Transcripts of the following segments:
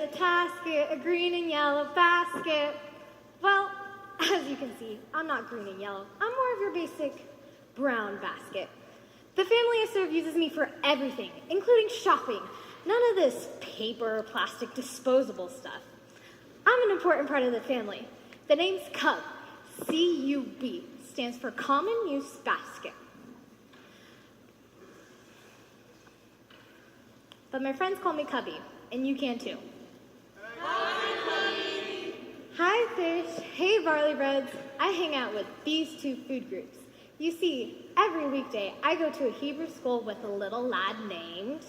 a tasket, a green and yellow basket. Well, as you can see, I'm not green and yellow. I'm more of your basic brown basket. The family I serve uses me for everything, including shopping. None of this paper or plastic disposable stuff. I'm an important part of the family. The name's Cub, C-U-B, stands for Common Use Basket. But my friends call me Cubby, and you can too. Hi, Cubby! Hi, fish. Hey, barley breads. I hang out with these two food groups. You see, every weekday I go to a Hebrew school with a little lad named...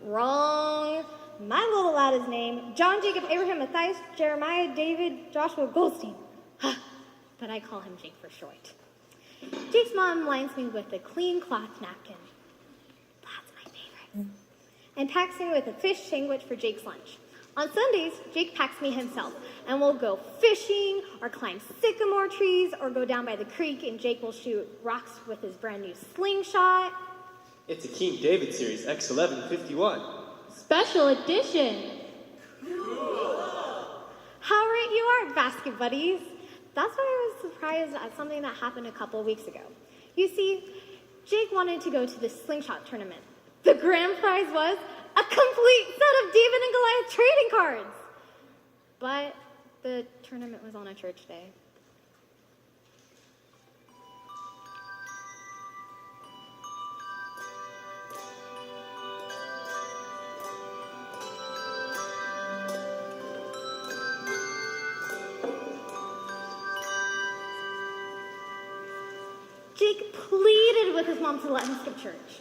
Wrong. My little lad is named John, Jacob, Abraham, Matthias, Jeremiah, David, Joshua, Goldstein. But I call him Jake for short. Jake's mom lines me with a clean cloth napkin. That's my favorite. And packs me with a fish sandwich for Jake's lunch. On Sundays, Jake packs me himself, and we'll go fishing, or climb sycamore trees, or go down by the creek, and Jake will shoot rocks with his brand new slingshot. It's a King David series, X1151. Special edition. How right you are, basket buddies. That's why I was surprised at something that happened a couple of weeks ago. You see, Jake wanted to go to the slingshot tournament. The grand prize was a complete set of David and Goliath trading cards. But the tournament was on a church day. Jake pleaded with his mom to let him skip church.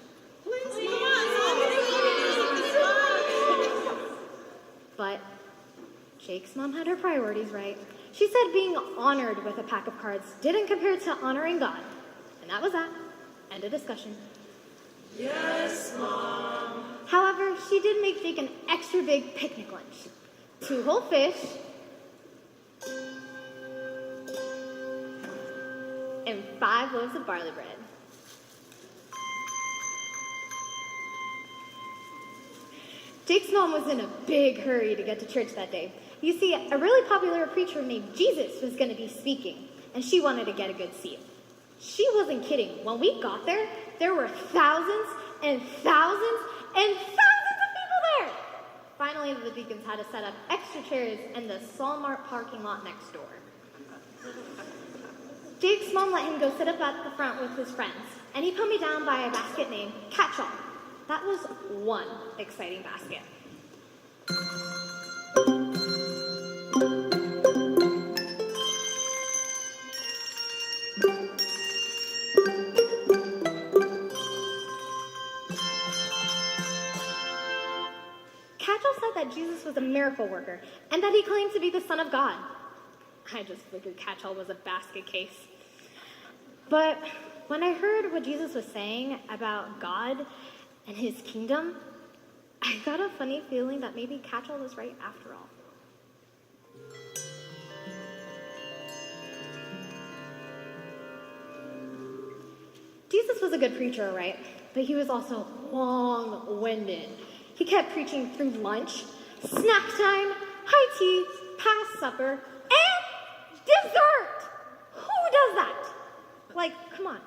But Jake's mom had her priorities right. She said being honored with a pack of cards didn't compare to honoring God. And that was that. End of discussion. Yes, Mom. However, she did make Jake an extra big picnic lunch. 2 whole fish, and 5 loaves of barley bread. Jake's mom was in a big hurry to get to church that day. You see, a really popular preacher named Jesus was going to be speaking, and she wanted to get a good seat. She wasn't kidding. When we got there, there were thousands and thousands and thousands of people there. Finally, the deacons had to set up extra chairs in the Walmart parking lot next door. Jake's mom let him go sit up at the front with his friends, and he put me down by a basket named Catch-All. That was one exciting basket. Catch-All said that Jesus was a miracle worker, and that he claimed to be the Son of God. I just figured Catch-All was a basket case. But when I heard what Jesus was saying about God and his kingdom, I got a funny feeling that maybe Catch-All was right after all. Jesus was a good preacher, right? But he was also long-winded. He kept preaching through lunch, snack time, high tea, past supper, and dessert! Who does that? Like, come on.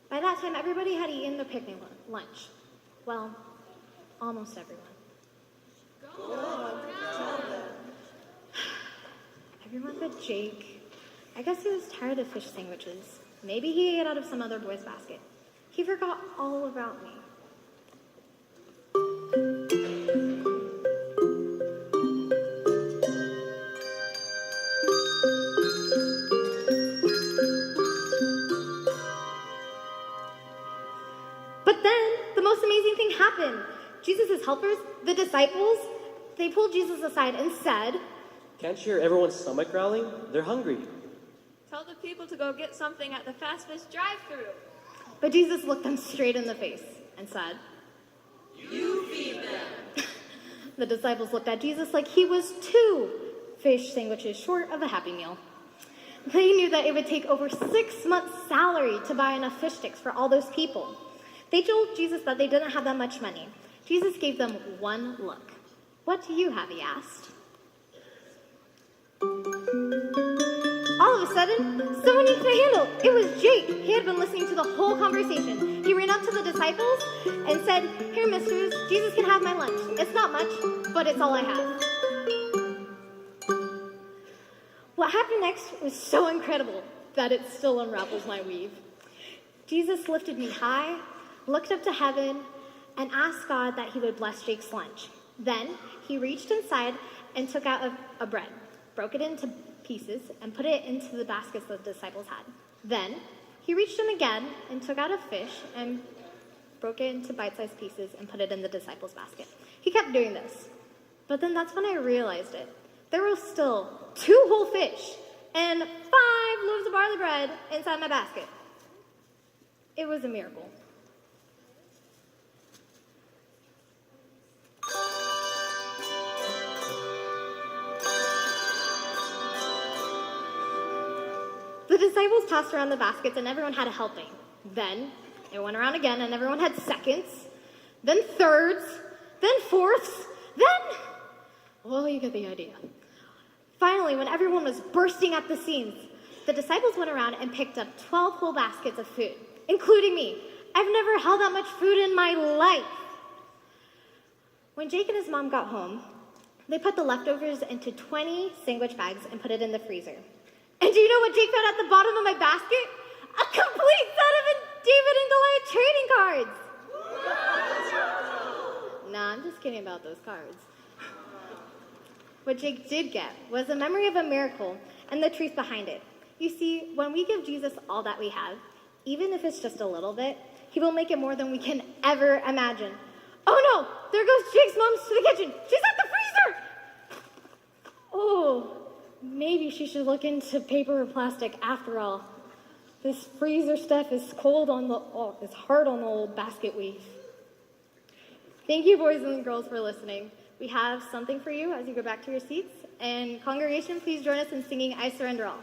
By that time, everybody had eaten their picnic lunch. Well, almost everyone. Everyone but Jake. I guess he was tired of fish sandwiches. Maybe he ate out of some other boy's basket. He forgot all about me. But then, the most amazing thing happened. Jesus' helpers, the disciples, they pulled Jesus aside and said, Can't you hear everyone's stomach growling? They're hungry. Tell the people to go get something at the fast food drive-thru. But Jesus looked them straight in the face and said, You feed them. The disciples looked at Jesus like he was 2 fish sandwiches short of a Happy Meal. They knew that it would take over 6 months' salary to buy enough fish sticks for all those people. They told Jesus that they didn't have that much money. Jesus gave them one look. "What do you have?" he asked. All of a sudden, someone needed a handle. It was Jake. He had been listening to the whole conversation. He ran up to the disciples and said, "Here, misters, Jesus can have my lunch. It's not much, but it's all I have." What happened next was so incredible that it still unravels my weave. Jesus lifted me high, looked up to heaven, and asked God that he would bless Jake's lunch. Then he reached inside and took out a bread, broke it into pieces, and put it into the baskets that the disciples had. Then he reached in again and took out a fish and broke it into bite-sized pieces and put it in the disciples' basket. He kept doing this. But then that's when I realized it. There were still 2 whole fish and 5 loaves of barley bread inside my basket. It was a miracle. The disciples passed around the baskets and everyone had a helping. Then it went around again and everyone had seconds, then thirds, then fourths, then... Well, you get the idea. Finally, when everyone was bursting at the seams, the disciples went around and picked up 12 whole baskets of food, including me. I've never held that much food in my life. When Jake and his mom got home, they put the leftovers into 20 sandwich bags and put it in the freezer. And do you know what Jake found at the bottom of my basket? A complete set of David and Goliath trading cards. Nah, I'm just kidding about those cards. What Jake did get was a memory of a miracle and the truth behind it. You see, when we give Jesus all that we have, even if it's just a little bit, he will make it more than we can ever imagine. Oh no, there goes Jake's mom to the kitchen. She's at the freezer. Oh, maybe she should look into paper or plastic after all. This freezer stuff is cold on it's hard on the old basket weave. Thank you, boys and girls, for listening. We have something for you as you go back to your seats. And congregation, please join us in singing I Surrender All.